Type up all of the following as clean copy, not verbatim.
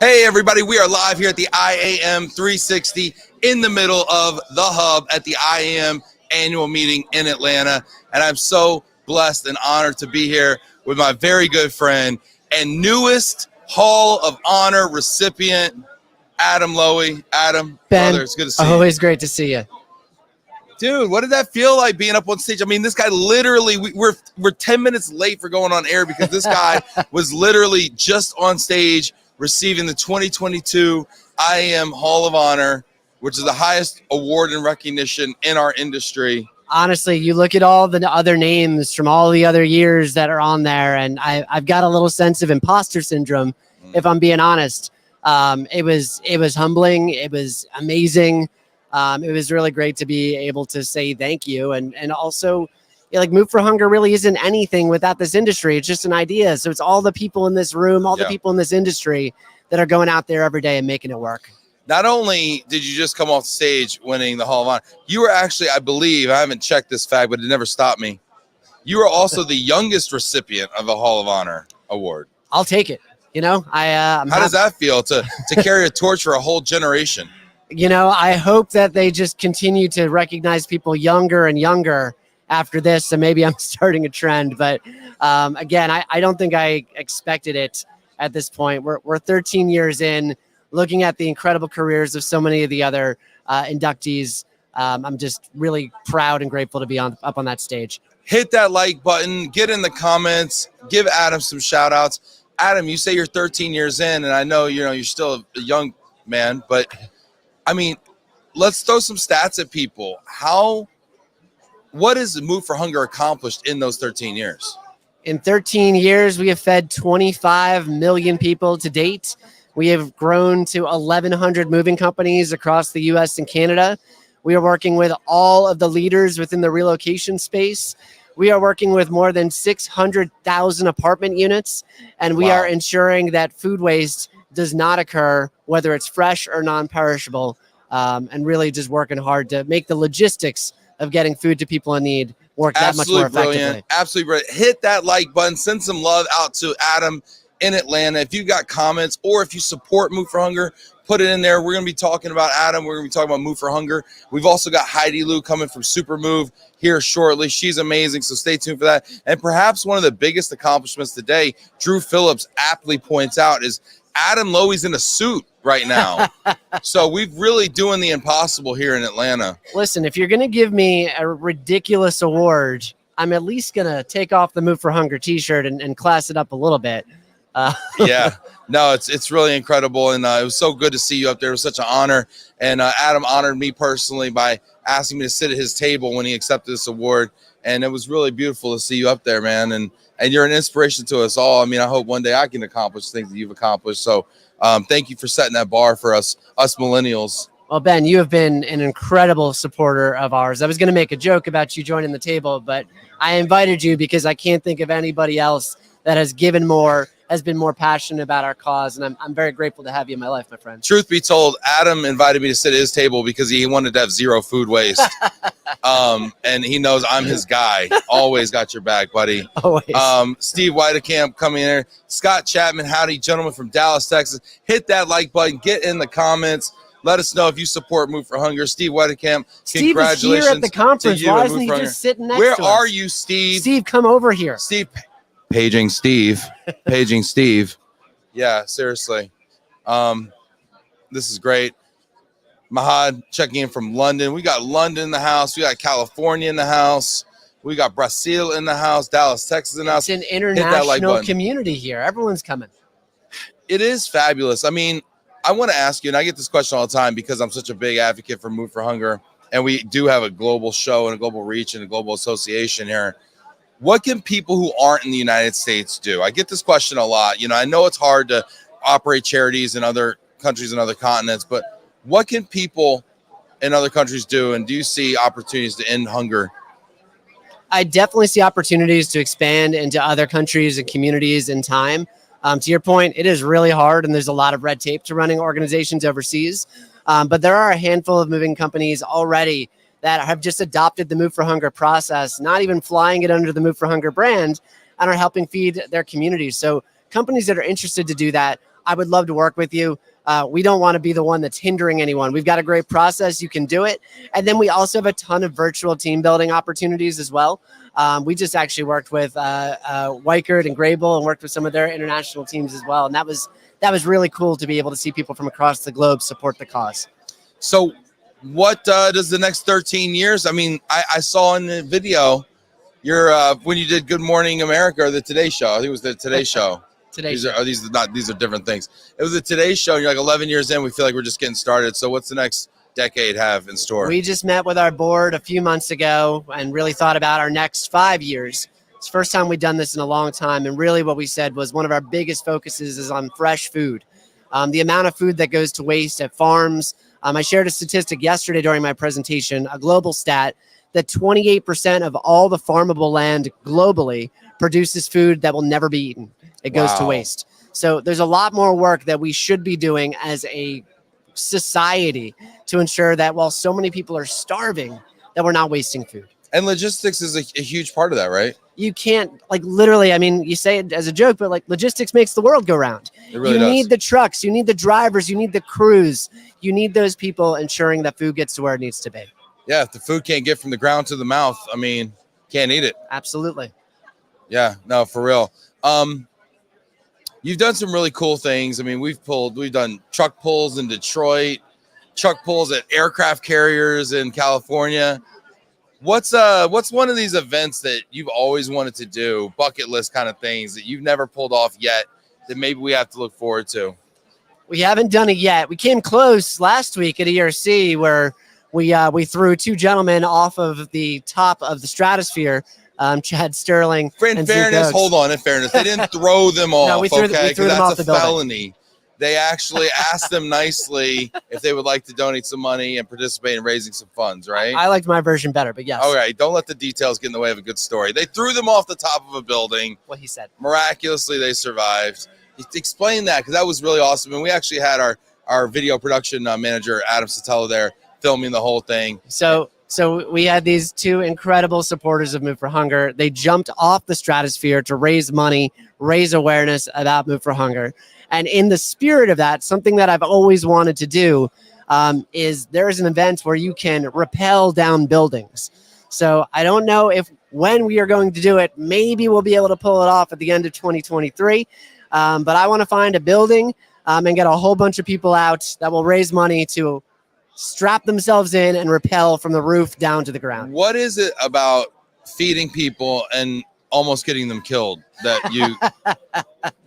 Hey, everybody, we are live here at the IAM360 in the middle of the hub at the IAM annual meeting in Atlanta. And I'm so blessed and honored to be here with my very good friend and newest Hall of Honor recipient, Adam Lowy. Adam, Ben, brother, it's good to see you. Always great to see you. Dude, what did that feel like being up on stage? I mean, this guy literally, we're 10 minutes late for going on air because this guy was literally just on stage receiving the 2022 IAM Hall of Honor, which is the highest award and recognition in our industry. Honestly, you look at all the other names from all the other years that are on there, and I've got a little sense of imposter syndrome, if I'm being honest. It was humbling. It was amazing. It was really great to be able to say thank you. And also, like, Move for Hunger really isn't anything without this industry. It's just an idea. So it's all the people in this room, all the people in this industry that are going out there every day and making it work. Not only did you just come off stage winning the Hall of Honor, you were actually, I believe, I haven't checked this fact, but it never stopped me. You were also the youngest recipient of the Hall of Honor award. I'll take it. You know, how does that feel to carry a torch for a whole generation? You know, I hope that they just continue to recognize people younger and younger after this. So maybe I'm starting a trend, but again, I don't think I expected it at this point. We're 13 years in, looking at the incredible careers of so many of the other inductees. I'm just really proud and grateful to be up on that stage. Hit that like button, get in the comments, give Adam some shout outs. Adam, you say you're 13 years in, and I know, you're still a young man, but I mean, let's throw some stats at people. What has Move for Hunger accomplished in those 13 years? In 13 years, we have fed 25 million people to date. We have grown to 1,100 moving companies across the U.S. and Canada. We are working with all of the leaders within the relocation space. We are working with more than 600,000 apartment units, and we are ensuring that food waste does not occur, whether it's fresh or non-perishable, and really just working hard to make the logistics of getting food to people in need work that much more effectively. Absolutely brilliant. Hit that like button. Send some love out to Adam in Atlanta. If you've got comments or if you support Move for Hunger, put it in there. We're going to be talking about Adam. We're going to be talking about Move for Hunger. We've also got Heidi Liou coming from Supermove here shortly. She's amazing, so stay tuned for that. And perhaps one of the biggest accomplishments today, Drew Phillips aptly points out, is Adam Lowy's in a suit right now. So we're really doing the impossible here in Atlanta. Listen, if you're going to give me a ridiculous award, I'm at least going to take off the Move for Hunger t-shirt and class it up a little bit. Yeah, no, it's really incredible. And it was so good to see you up there. It was such an honor. And Adam honored me personally by asking me to sit at his table when he accepted this award. And it was really beautiful to see you up there, man. And you're an inspiration to us all. I mean, I hope one day I can accomplish things that you've accomplished. So thank you for setting that bar for us millennials. Well, Ben, you have been an incredible supporter of ours. I was going to make a joke about you joining the table, but I invited you because I can't think of anybody else that has given more, has been more passionate about our cause. And I'm very grateful to have you in my life, my friend. Truth be told, Adam invited me to sit at his table because he wanted to have zero food waste. And he knows I'm his guy. Always got your back, buddy. Always. Steve Whitekamp coming in here. Scott Chapman, howdy, gentlemen from Dallas, Texas. Hit that like button. Get in the comments. Let us know if you support Move for Hunger. Steve Whitekamp, congratulations. Steve is here at the conference. Why isn't he just sitting next to us? Where are you, Steve? Steve, come over here. Steve. Paging Steve. Paging Steve. Yeah, seriously. This is great. Mahad checking in from London. We got London in the house. We got California in the house. We got Brazil in the house. Dallas, Texas in the house. It's an international community here. Everyone's coming. It is fabulous. I mean, I want to ask you, and I get this question all the time because I'm such a big advocate for Move for Hunger, and we do have a global show and a global reach and a global association here. What can people who aren't in the United States do? I get this question a lot. I know it's hard to operate charities in other countries and other continents, but what can people in other countries do? And do you see opportunities to end hunger? I definitely see opportunities to expand into other countries and communities in time. To your point, it is really hard, and there's a lot of red tape to running organizations overseas. But there are a handful of moving companies already that have just adopted the Move for Hunger process, not even flying it under the Move for Hunger brand, and are helping feed their communities. So companies that are interested to do that, I would love to work with you. We don't want to be the one that's hindering anyone. We've got a great process. You can do it. And then we also have a ton of virtual team building opportunities as well. We just actually worked with Weichert and Grable and worked with some of their international teams as well. And that was really cool to be able to see people from across the globe support the cause. So what does the next 13 years? I mean, I saw in the video when you did Good Morning America or the Today Show. I think it was the Today Show. These are different things. It was the Today Show. And you're like 11 years in. We feel like we're just getting started. So what's the next decade have in store? We just met with our board a few months ago and really thought about our next 5 years. It's the first time we've done this in a long time. And really what we said was one of our biggest focuses is on fresh food. The amount of food that goes to waste at farms. I shared a statistic yesterday during my presentation, a global stat, that 28% of all the farmable land globally produces food that will never be eaten. It goes to waste. So there's a lot more work that we should be doing as a society to ensure that while so many people are starving, that we're not wasting food. And logistics is a huge part of that, right? You can't, like, literally, I mean, you say it as a joke, but like logistics makes the world go round. It really does. You need the trucks, you need the drivers, you need the crews, you need those people ensuring that food gets to where it needs to be. Yeah, if the food can't get from the ground to the mouth, I mean, can't eat it. Absolutely. Yeah, no, for real. You've done some really cool things. I mean, we've done truck pulls in Detroit, truck pulls at aircraft carriers in California. What's one of these events that you've always wanted to do, bucket list kind of things that you've never pulled off yet that maybe we have to look forward to? We haven't done it yet. We came close last week at ERC where we threw two gentlemen off of the top of the stratosphere. Chad Sterling. In fairness, hold on. In fairness, they didn't throw them off. No, we threw them off the building. Felony. They actually asked them nicely if they would like to donate some money and participate in raising some funds, right? I liked my version better, but yes. All right. Don't let the details get in the way of a good story. They threw them off the top of a building. What he said. Miraculously, they survived. Explain that, because that was really awesome. And we actually had our video production manager, Adam Sotelo, there filming the whole thing. So we had these two incredible supporters of Move for Hunger. They jumped off the stratosphere to raise money, raise awareness about Move for Hunger. And in the spirit of that, something that I've always wanted to do is there is an event where you can rappel down buildings. So I don't know when we are going to do it. Maybe we'll be able to pull it off at the end of 2023. But I want to find a building and get a whole bunch of people out that will raise money to strap themselves in and rappel from the roof down to the ground. What is it about feeding people and almost getting them killed that you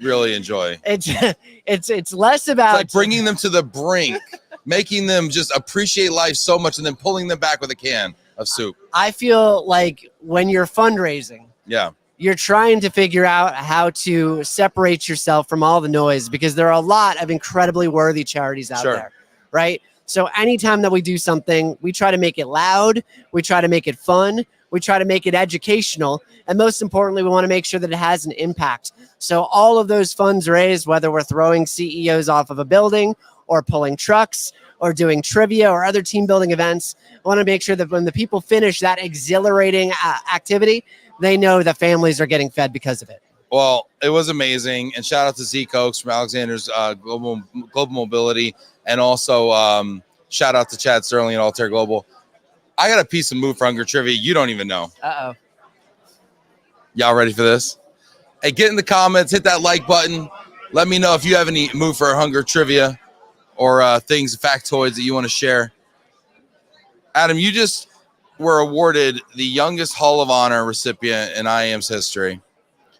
really enjoy? It's less about, it's like bringing them to the brink, making them just appreciate life so much, and then pulling them back with a can of soup. I feel like when you're fundraising, you're trying to figure out how to separate yourself from all the noise, because there are a lot of incredibly worthy charities out there, right? So anytime that we do something, we try to make it loud, we try to make it fun, we try to make it educational, and most importantly, we want to make sure that it has an impact. So all of those funds raised, whether we're throwing CEOs off of a building or pulling trucks or doing trivia or other team building events, I want to make sure that when the people finish that exhilarating activity, they know that families are getting fed because of it. Well, it was amazing. And shout out to Zeke Oaks from Alexander's Global Mobility. And also shout out to Chad Sterling at Altair Global. I got a piece of Move for Hunger trivia you don't even know. Uh-oh. Y'all ready for this? Hey, get in the comments, hit that like button. Let me know if you have any Move for Hunger trivia or things, factoids that you want to share. Adam, you just were awarded the youngest Hall of Honor recipient in IAM's history.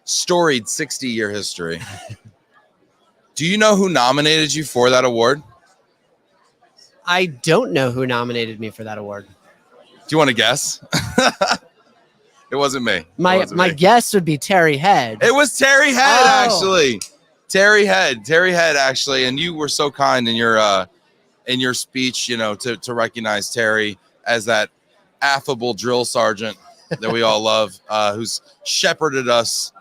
Storied 60-year history. Do you know who nominated you for that award? I don't know who nominated me for that award. Do you want to guess? It wasn't me. My guess would be Terry Head. It was Terry Head, actually. Terry Head, actually. And you were so kind in your speech, to recognize Terry as that affable drill sergeant that we all love, who's shepherded us.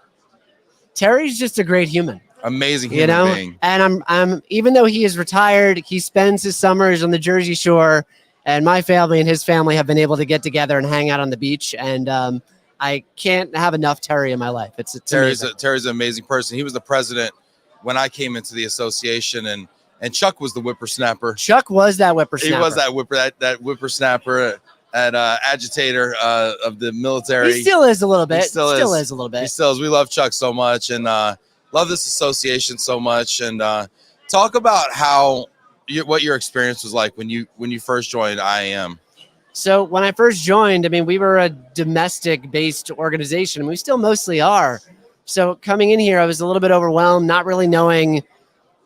Terry's just a great human. Amazing human being. And I'm even though he is retired, he spends his summers on the Jersey Shore, and my family and his family have been able to get together and hang out on the beach. And I can't have enough Terry in my life. It's Terry's amazing. an amazing person. He was the president when I came into the association, and Chuck was the whippersnapper. Chuck was that whippersnapper. He was that whippersnapper and agitator of the military. He still is a little bit. He still is a little bit. He still is. We love Chuck so much, and love this association so much. And talk about what your experience was like when you first joined IAM. So when I first joined, I mean, we were a domestic-based organization, and we still mostly are. So coming in here, I was a little bit overwhelmed, not really knowing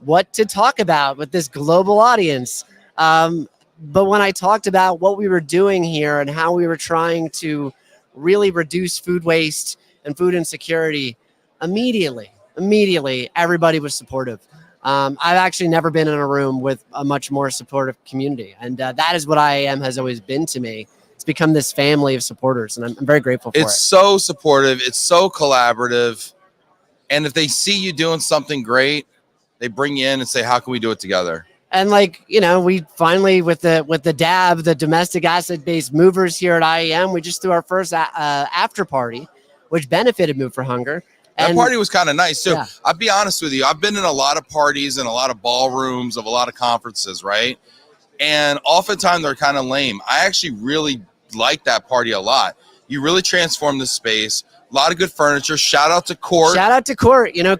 what to talk about with this global audience. But when I talked about what we were doing here and how we were trying to really reduce food waste and food insecurity, immediately, everybody was supportive. I've actually never been in a room with a much more supportive community. And that is what IAM has always been to me. It's become this family of supporters, and I'm very grateful for it. It's so supportive. It's so collaborative. And if they see you doing something great, they bring you in and say, how can we do it together? And we finally, with the DAB, the domestic asset-based movers here at IAM, we just threw our first after party, which benefited Move for Hunger. That party was kind of nice too. Yeah. I'll be honest with you. I've been in a lot of parties and a lot of ballrooms of a lot of conferences, right? And oftentimes they're kind of lame. I actually really like that party a lot. You really transformed the space. A lot of good furniture. Shout out to Court.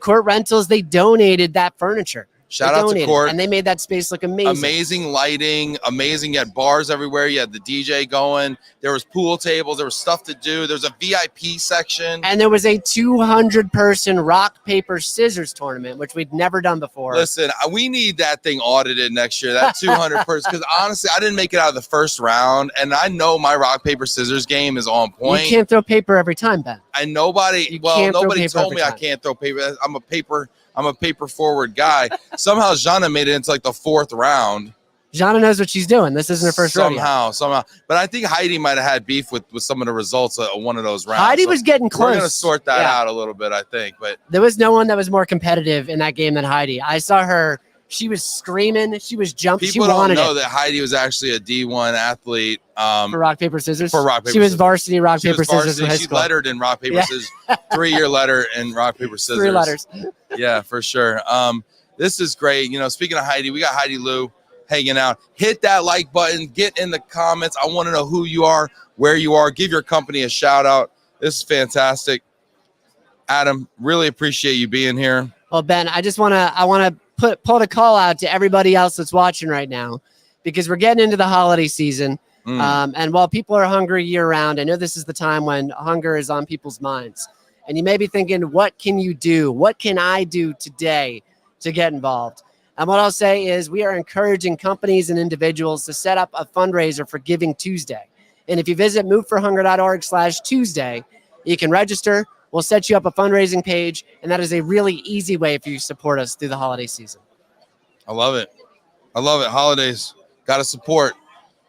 Court Rentals, they donated that furniture. Shout out to Court. And they made that space look amazing. Amazing lighting, amazing. You had bars everywhere. You had the DJ going. There was pool tables. There was stuff to do. There's a VIP section. And there was a 200-person rock, paper, scissors tournament, which we'd never done before. Listen, we need that thing audited next year, that 200-person. Because honestly, I didn't make it out of the first round. And I know my rock, paper, scissors game is on point. You can't throw paper every time, Ben. And nobody told me I can't throw paper. I'm a paper forward guy. Somehow Jana made it into like the fourth round. Jana knows what she's doing. This isn't her first rodeo. Somehow. But I think Heidi might have had beef with some of the results of one of those rounds. Heidi was getting close. We're going to sort that out a little bit, I think. But there was no one that was more competitive in that game than Heidi. I saw her. She was screaming. She was jumping. People don't know that Heidi was actually a D1 athlete. For rock, paper, scissors? For rock, paper, She was varsity rock, paper, scissors. She lettered in rock, paper, scissors. 3-year letter in rock, paper, scissors. 3 letters. Yeah, for sure. This is great. Speaking of Heidi, we got Heidi Liou hanging out. Hit that like button. Get in the comments. I want to know who you are, where you are. Give your company a shout out. This is fantastic. Adam, really appreciate you being here. Well, Ben, I want to put a call out to everybody else that's watching right now, because we're getting into the holiday season. And while people are hungry year round, I know this is the time when hunger is on people's minds. And you may be thinking, what can you do? What can I do today to get involved? And what I'll say is we are encouraging companies and individuals to set up a fundraiser for Giving Tuesday. And if you visit moveforhunger.org/Tuesday, you can register. We'll set you up a fundraising page, and that is a really easy way for you to support us through the holiday season. I love it. Holidays. Got to support.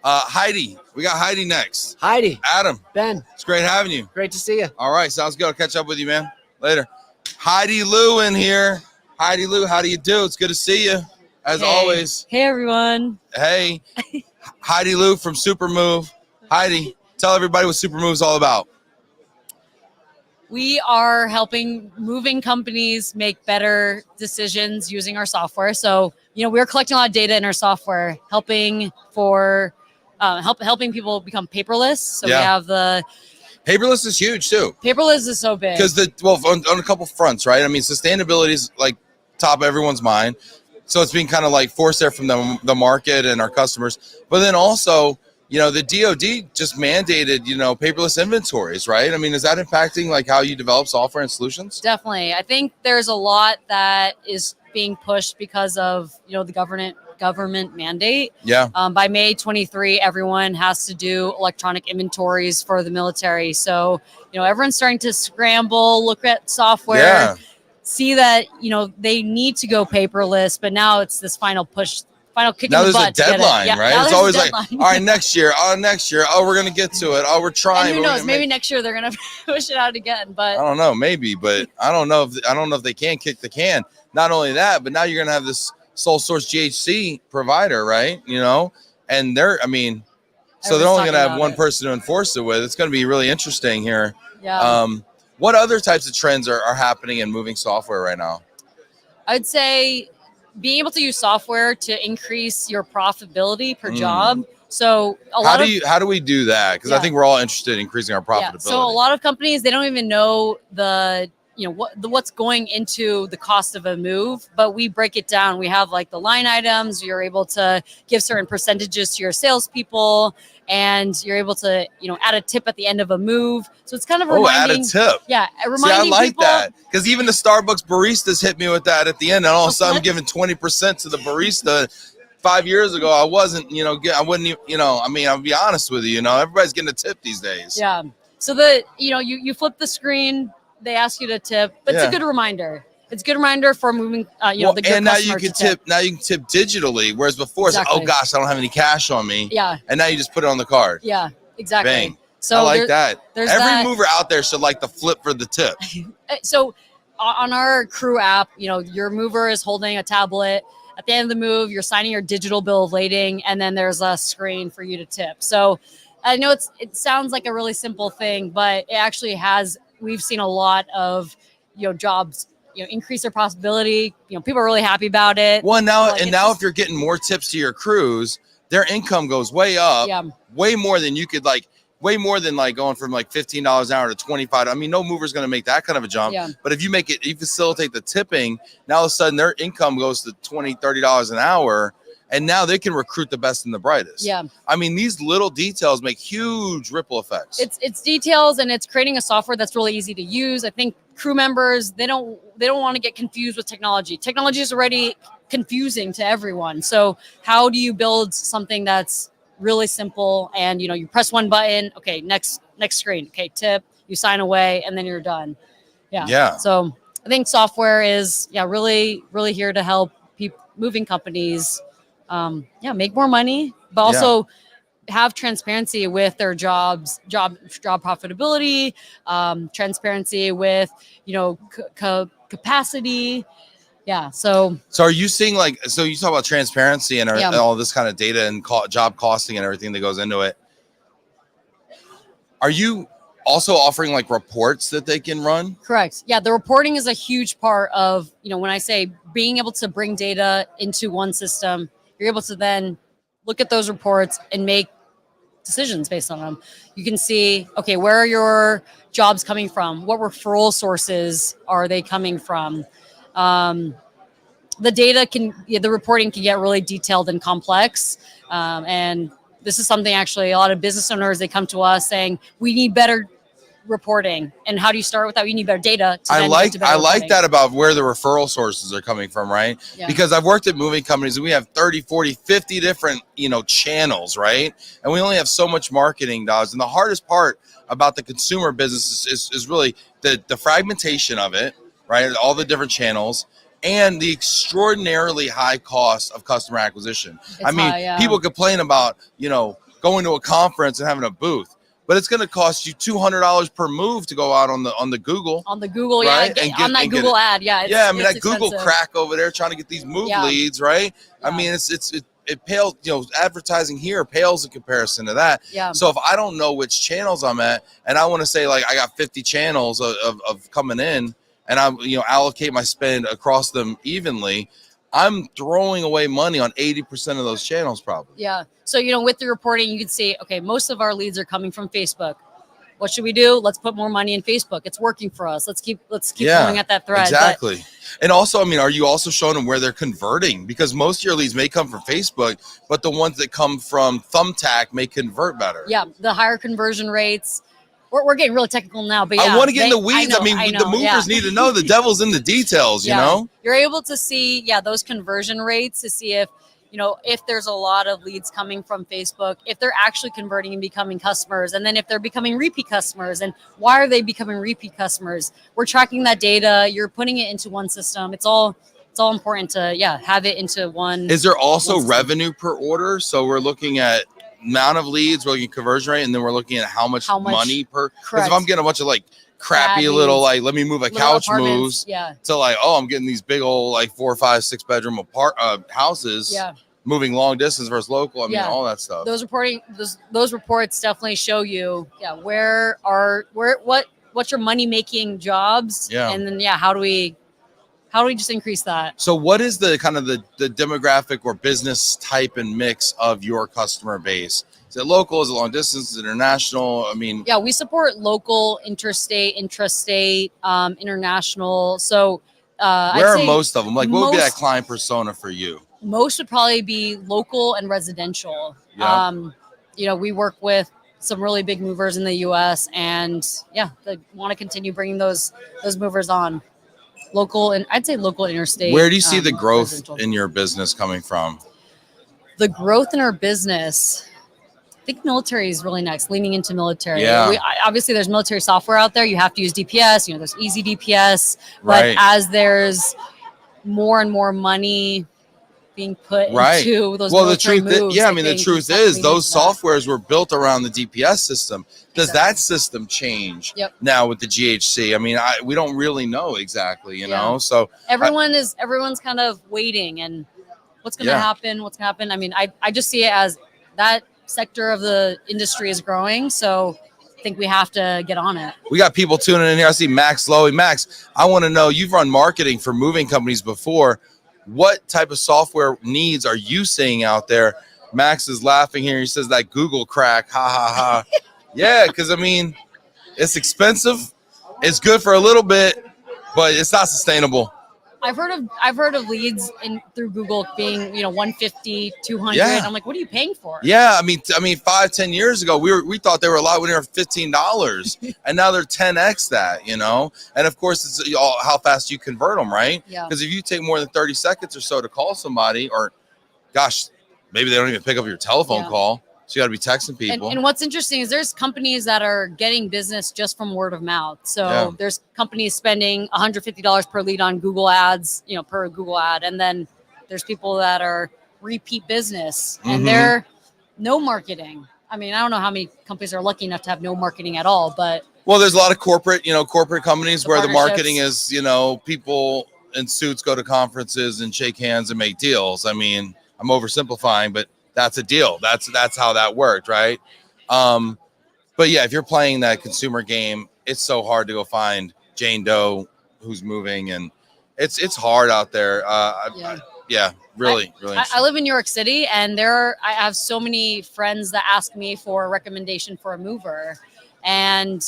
Heidi. We got Heidi next. Heidi. Adam. Ben. It's great having you. Great to see you. All right. Sounds good. I'll catch up with you, man. Later. Heidi Liou in here. Heidi Liou, how do you do? It's good to see you, as always. Hey, everyone. Hey. Heidi Liou from Supermove. Heidi, tell everybody what Supermove is all about. We are helping moving companies make better decisions using our software. So, we're collecting a lot of data in our software, helping people become paperless. So we have the paperless is huge too. Paperless is so big because on a couple fronts, right? I mean, sustainability is like top of everyone's mind, so it's being kind of like forced there from the market and our customers. But then also, the DoD just mandated, paperless inventories, right? I mean, is that impacting like how you develop software and solutions? Definitely. I think there's a lot that is being pushed because of, the government mandate. Yeah. By May 23, everyone has to do electronic inventories for the military. So, everyone's starting to scramble, look at software, see that, they need to go paperless, but now it's this final push. Kick now in the there's butt a deadline, right? It's always like, all right, next year. Oh, we're gonna get to it. Oh, we're trying. And who knows? Maybe next year they're gonna push it out again. But I don't know. Maybe, but I don't know if they can kick the can. Not only that, but now you're gonna have this sole source GHC provider, right? And So they're only Everyone's going to have talking one about person to enforce it with. It's going to be really interesting here. Yeah. What other types of trends are happening in moving software right now? I'd say being able to use software to increase your profitability per job. So how do we do that? Because I think we're all interested in increasing our profitability. Yeah. So a lot of companies, they don't even know what's going into the cost of a move, but we break it down. We have like the line items. You're able to give certain percentages to your salespeople, and you're able to add a tip at the end of a move. So it's kind of reminding. Add a tip. Yeah, See, reminding I like people, that, because even the Starbucks baristas hit me with that at the end, and all of a sudden I'm giving 20% to the barista. 5 years ago, I wasn't, I wouldn't, I mean, I'll be honest with you, everybody's getting a tip these days. Yeah. So you flip the screen, they ask you to tip, but it's a good reminder. It's a good reminder for moving, the good and now you customer can to tip. Now you can tip digitally, whereas before it's like, oh gosh, I don't have any cash on me. Yeah. And now you just put it on the card. Yeah, exactly. Bang. So I like that. There's every mover out there should like the flip for the tip. So on our crew app, your mover is holding a tablet. At the end of the move, you're signing your digital bill of lading, and then there's a screen for you to tip. So I know it sounds like a really simple thing, but it actually has. We've seen a lot of jobs increase their profitability. People are really happy about it. Well, now if you're getting more tips to your crews, their income goes way up. Yeah. Way more than you could way more than going from $15 an hour to $25. I mean, no mover's going to make that kind of a jump. Yeah. But if you facilitate the tipping, now all of a sudden their income goes to $20, $30 an hour, and now they can recruit the best and the brightest. Yeah. I mean, these little details make huge ripple effects. It's details, and it's creating a software that's really easy to use. I think crew members, they don't want to get confused with technology. Technology is already confusing to everyone. So how do you build something that's really simple, and you press one button, okay, next screen, okay, tip, you sign away, and then you're done. Yeah. So I think software is really, really here to help moving companies make more money, but also have transparency with their job profitability, transparency with capacity. Yeah. So are you seeing so you talk about transparency and all this kind of data and job costing and everything that goes into it. Are you also offering reports that they can run? Correct. Yeah. The reporting is a huge part of, when I say being able to bring data into one system, you're able to then look at those reports and make decisions based on them. You can see, okay, where are your jobs coming from? What referral sources are they coming from? The data the reporting can get really detailed and complex. And this is something actually a lot of business owners, they come to us saying, we need better reporting. And how do you start with that? You need better data. I like that about where the referral sources are coming from, right? Yeah. Because I've worked at moving companies and we have 30, 40, 50 different, channels, right? And we only have so much marketing dollars. And the hardest part about the consumer business is really the fragmentation of it, right? All the different channels and the extraordinarily high cost of customer acquisition. People complain about, going to a conference and having a booth, but it's going to cost you $200 per move to go out on the Google. On the Google, right? On that Google ad, that expensive. Google crack over there trying to get these move leads, right? Yeah. I mean, it pales, advertising here pales in comparison to that. Yeah. So if I don't know which channels I'm at, and I want to say I got 50 channels of coming in, and I allocate my spend across them evenly, I'm throwing away money on 80% of those channels probably. Yeah. So, with the reporting, you can see, okay, most of our leads are coming from Facebook. What should we do? Let's put more money in Facebook. It's working for us. Let's keep going at that thread. Exactly. And also, are you also showing them where they're converting? Because most of your leads may come from Facebook, but the ones that come from Thumbtack may convert better. Yeah. The higher conversion rates. We're getting really technical now, but I want to get in the weeds. I know, the movers need to know the devil's in the details, you know? You're able to see, those conversion rates to see if there's a lot of leads coming from Facebook, if they're actually converting and becoming customers, and then if they're becoming repeat customers, and why are they becoming repeat customers? We're tracking that data. You're putting it into one system. It's all important to, have it into one. Is there also revenue per order? So we're looking at amount of leads, we're looking at conversion rate, and then we're looking at how much money per. Because if I'm getting a bunch of crappy little let me move a couch moves to I'm getting these big old 4, 5, 6 bedroom houses. Yeah. moving long distance versus local. I mean, all that stuff. Those reports definitely show you, what's your money making jobs, and then how do we just increase that? So what is the kind of the demographic or business type and mix of your customer base? Is it local? Is it long distance? Is it international? I mean, we support local, interstate, intrastate, international. So where are most of them? Like, what would be that client persona for you? Most would probably be local and residential. We work with some really big movers in the U.S. and they want to continue bringing those movers on. Local, and I'd say local, interstate. Where do you see the growth in your business coming from? The growth in our business, I think military is really next, leaning into military. Obviously, there's military software out there. You have to use DPS. There's easy DPS. But as there's more and more money being put into those military moves. The truth is those softwares were built around the DPS system. Does that system change now with the GHC? I mean, we don't really know exactly, you know. So everyone's kind of waiting and what's going to happen. I mean, I just see it as that sector of the industry is growing. So I think we have to get on it. We got people tuning in here. I see Max Lowy. Max, I want to know, you've run marketing for moving companies before. What type of software needs are you seeing out there? Max is laughing here. He says that Google crack. Ha, ha, ha. Yeah, because, I mean, it's expensive. It's good for a little bit, but it's not sustainable. I've heard of leads through Google being 150, 200. Yeah. I'm like, what are you paying for? Yeah, I mean 5-10 years ago we thought they were a lot when they were $15, and now they're 10x that, And of course it's all how fast you convert them, right? Yeah. Because if you take more than 30 seconds or so to call somebody, or gosh, maybe they don't even pick up your telephone call. So you got to be texting people. And what's interesting is there's companies that are getting business just from word of mouth. So there's companies spending $150 per lead on Google ads, per Google ad. And then there's people that are repeat business and they're no marketing. I mean, I don't know how many companies are lucky enough to have no marketing at all, but. Well, there's a lot of corporate companies where the marketing is, people in suits go to conferences and shake hands and make deals. I mean, I'm oversimplifying, but that's a deal. That's how that worked, right? But yeah, if you're playing that consumer game, it's so hard to go find Jane Doe who's moving, and it's hard out there. Really. I live in New York City, and I have so many friends that ask me for a recommendation for a mover, and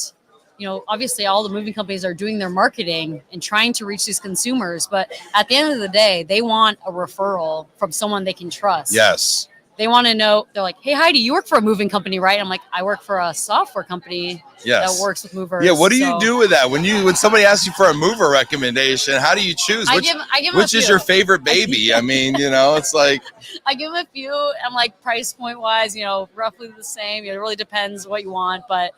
obviously all the moving companies are doing their marketing and trying to reach these consumers, but at the end of the day, they want a referral from someone they can trust. Yes. They want to know, they're like, hey, Heidi, you work for a moving company, right? I'm like, I work for a software company that works with movers. Yeah, what do you do with that? When somebody asks you for a mover recommendation, how do you choose? Which is your favorite baby? I mean, it's like. I give them a few. I'm like, price point wise, roughly the same. It really depends what you want, but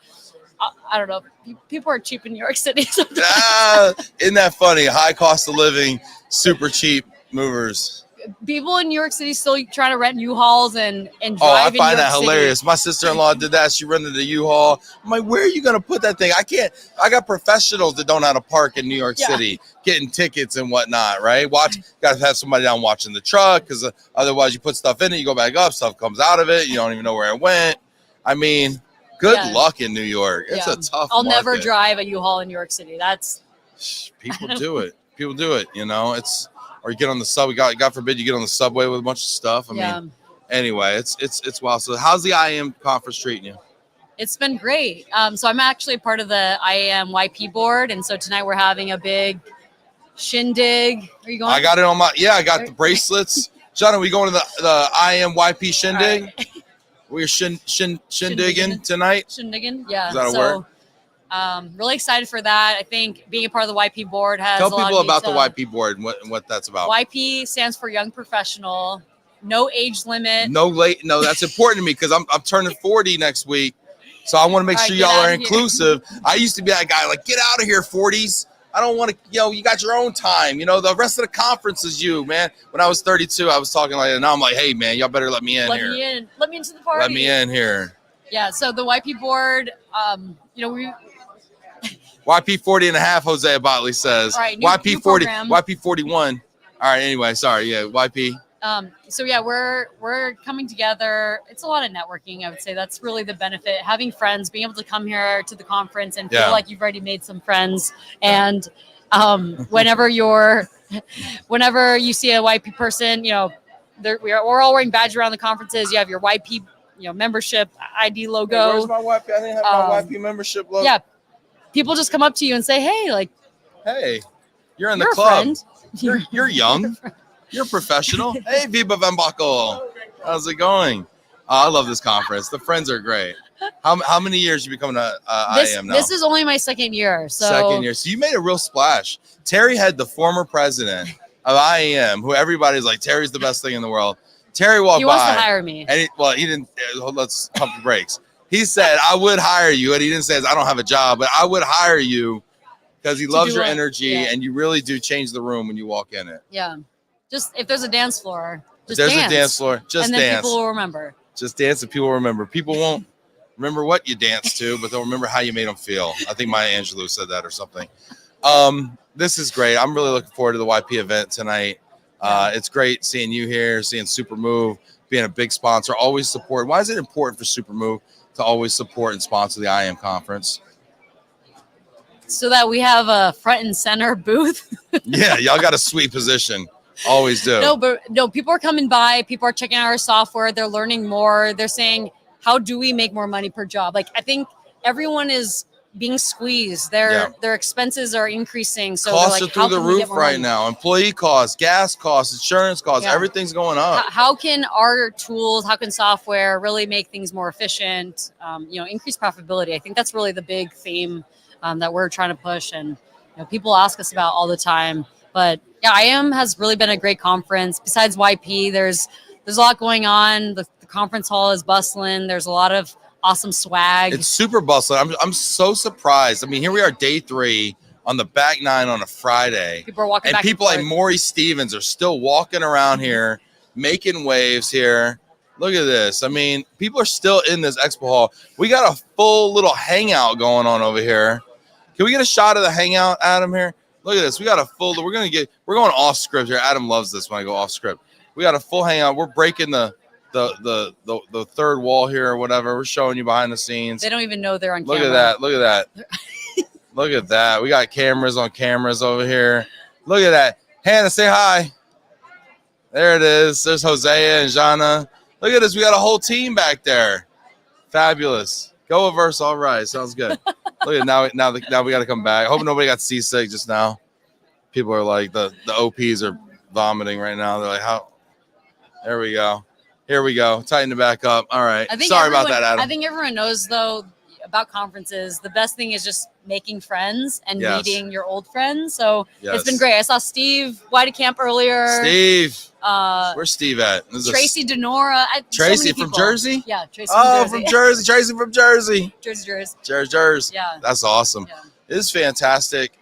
I don't know. People are cheap in New York City sometimes. Isn't that funny? High cost of living, super cheap movers. People in New York City still trying to rent U-Hauls and drive. Oh, I find that hilarious. My sister-in-law did that. She rented a U-Haul. I'm like, where are you going to put that thing? I can't. I got professionals that don't know how to park in New York City, getting tickets and whatnot, right? Got to have somebody down watching the truck, because otherwise you put stuff in it, you go back up, stuff comes out of it, you don't even know where it went. I mean, good luck in New York. It's a tough I'll market. never drive a U-Haul in New York City. People do it. People do it, it's. Or you get on the subway. God forbid you get on the subway with a bunch of stuff. I mean, anyway, it's wild. So how's the IAM conference treating you? It's been great. So I'm actually part of the IAM YP board, and so tonight we're having a big shindig. Are you going? I got it on I got the bracelets. John, are we going to the IAM YP shindig? Right. We're shindigging tonight. Shindigging, yeah. Is that a word? Really excited for that. I think being a part of the YP board has Tell people about the YP board and what that's about. YP stands for Young Professional. No age limit. No, that's important to me because I'm turning 40 next week. So I want to make sure y'all are inclusive. I used to be that guy, like, get out of here, 40s. I don't want to, you got your own time. The rest of the conference is you, man. When I was 32, I was talking like that. Now I'm like, hey, man, y'all better let me in here. Let me into the party. Let me in here. Yeah, so the YP board, YP 40 and a half, Jose Botley says. All right, YP new 40, program. YP 41. All right, anyway, sorry. Yeah, YP. So yeah, we're coming together. It's a lot of networking. I would say that's really the benefit. Having friends, being able to come here to the conference and feel like you've already made some friends. And whenever you see a YP person, we're all wearing badges around the conferences. You have your YP, membership ID logo. Hey, where's my YP? I didn't have my YP membership logo. Yeah, people just come up to you and say, "Hey, hey, you're in the club. You're young." You're professional. Hey, Viva Van Baco. How's it going? I love this conference. The friends are great. How many years you becoming a IAM now? This is only my second year. Second year. So you made a real splash. Terry had the former president of IAM, who everybody's like, Terry's the best thing in the world. Terry walked by. He wants to hire me. And he didn't. Let's pump the brakes. He said, I would hire you. And he didn't say, I don't have a job, but I would hire you because he loves your energy and you really do change the room when you walk in it. Yeah. Just if there's a dance floor, just there's dance. A dance floor, just and then dance. People will remember. Just dance and people will remember. People won't remember what you danced to, but they'll remember how you made them feel. I think Maya Angelou said that or something. This is great. I'm really looking forward to the YP event tonight. It's great seeing you here, seeing Supermove, being a big sponsor, always support. Why is it important for Supermove to always support and sponsor the IAM conference? So that we have a front and center booth. Yeah, y'all got a sweet position. Always do. No, people are coming by. People are checking out our software. They're learning more. They're saying, how do we make more money per job? Like, I think everyone is being squeezed. Their expenses are increasing. So costs are through the roof right now. Employee costs, gas costs, insurance costs, everything's going up. How can our tools, how can software really make things more efficient, increase profitability? I think that's really the big theme that we're trying to push. And people ask us about all the time. But yeah, IAM has really been a great conference. Besides YP, there's a lot going on. The conference hall is bustling. There's a lot of awesome swag. It's super bustling. I'm so surprised. I mean, here we are, day 3 on the back 9 on a Friday. People are walking and back people and like Maury Stevens are still walking around here, making waves here. Look at this. I mean, people are still in this expo hall. We got a full little hangout going on over here. Can we get a shot of the hangout, Adam, here? Look at this. We got a full. We're going off script here. Adam loves this when I go off script. We got a full hangout. We're breaking the third wall here or whatever. We're showing you behind the scenes. They don't even know they're on Look camera. at that. Look at that. Look at that. We got cameras on cameras over here. Look at that. Hannah, say hi. There it is. There's Hosea and Jana. Look at this. We got a whole team back there. Fabulous. Go Averse. All right. Sounds good. Look at now we got to come back. I hope nobody got seasick just now. People are like, the OPs are vomiting right now. They're like, how? There we go. Here we go. Tighten it back up. All right. Sorry about that, Adam. I think everyone knows, though, about conferences. The best thing is just making friends and meeting your old friends. So it's been great. I saw Steve Weidecamp earlier. Steve. Where's Steve at? Tracy Denora. Tracy from Jersey? Yeah, Tracy from Jersey. Tracy from Jersey. Jersey. Yeah. That's awesome. Yeah. It is fantastic.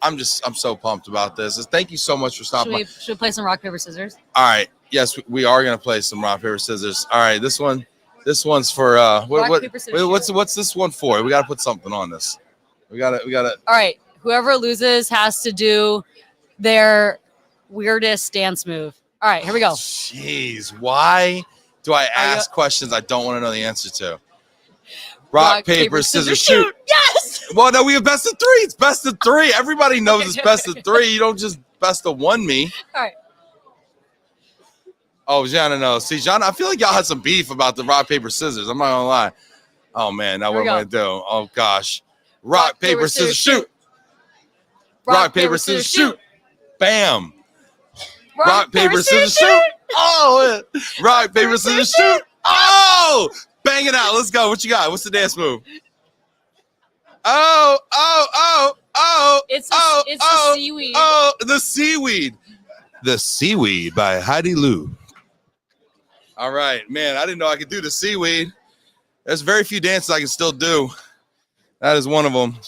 I'm so pumped about this. Thank you so much for stopping by. Should we play some rock, paper, scissors? All right. Yes, we are going to play some rock, paper, scissors. All right. This one's for what's this one for? We got to put something on this. We got to. All right. Whoever loses has to do their weirdest dance move. All right, here we go. Jeez, why do I ask questions I don't want to know the answer to? Rock, paper, scissors, shoot. Yes. Well, no, we have best of 3. It's best of 3. Everybody knows it's best of 3. You don't just best of 1 me. All right. Oh, Jana, no. See, Jana, I feel like y'all had some beef about the rock, paper, scissors. I'm not going to lie. Oh, man, now what am I going to do? Oh, gosh. Rock, paper, scissors, shoot. Rock, paper, scissors, shoot. Bam. Rock, paper, scissors, shoot. Oh, rock, paper, scissors, shoot. Oh, bang it out. Let's go. What you got? What's the dance move? Oh. It's the seaweed. Oh, the seaweed. The Seaweed by Heidi Liou. All right, man. I didn't know I could do the seaweed. There's very few dances I can still do. That is one of them.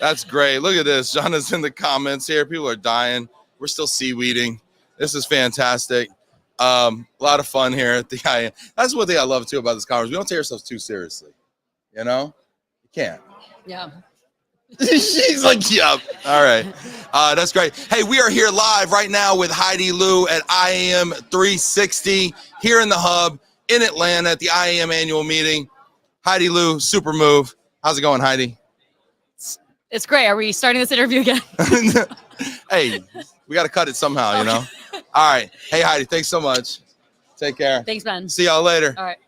That's great. Look at this. Jonna's in the comments here. People are dying. We're still seaweeding. This is fantastic. A lot of fun here at the IAM. That's one thing I love too about this conference. We don't take ourselves too seriously. You know, you can't. Yeah. She's like, yep. All right. That's great. Hey, we are here live right now with Heidi Liou at IAM360 here in the hub in Atlanta at the IAM annual meeting. Heidi Liou, Supermove. How's it going, Heidi? It's great. Are we starting this interview again? Hey, we got to cut it somehow, you know? All right. Hey, Heidi, thanks so much. Take care. Thanks, Ben. See y'all later. All right.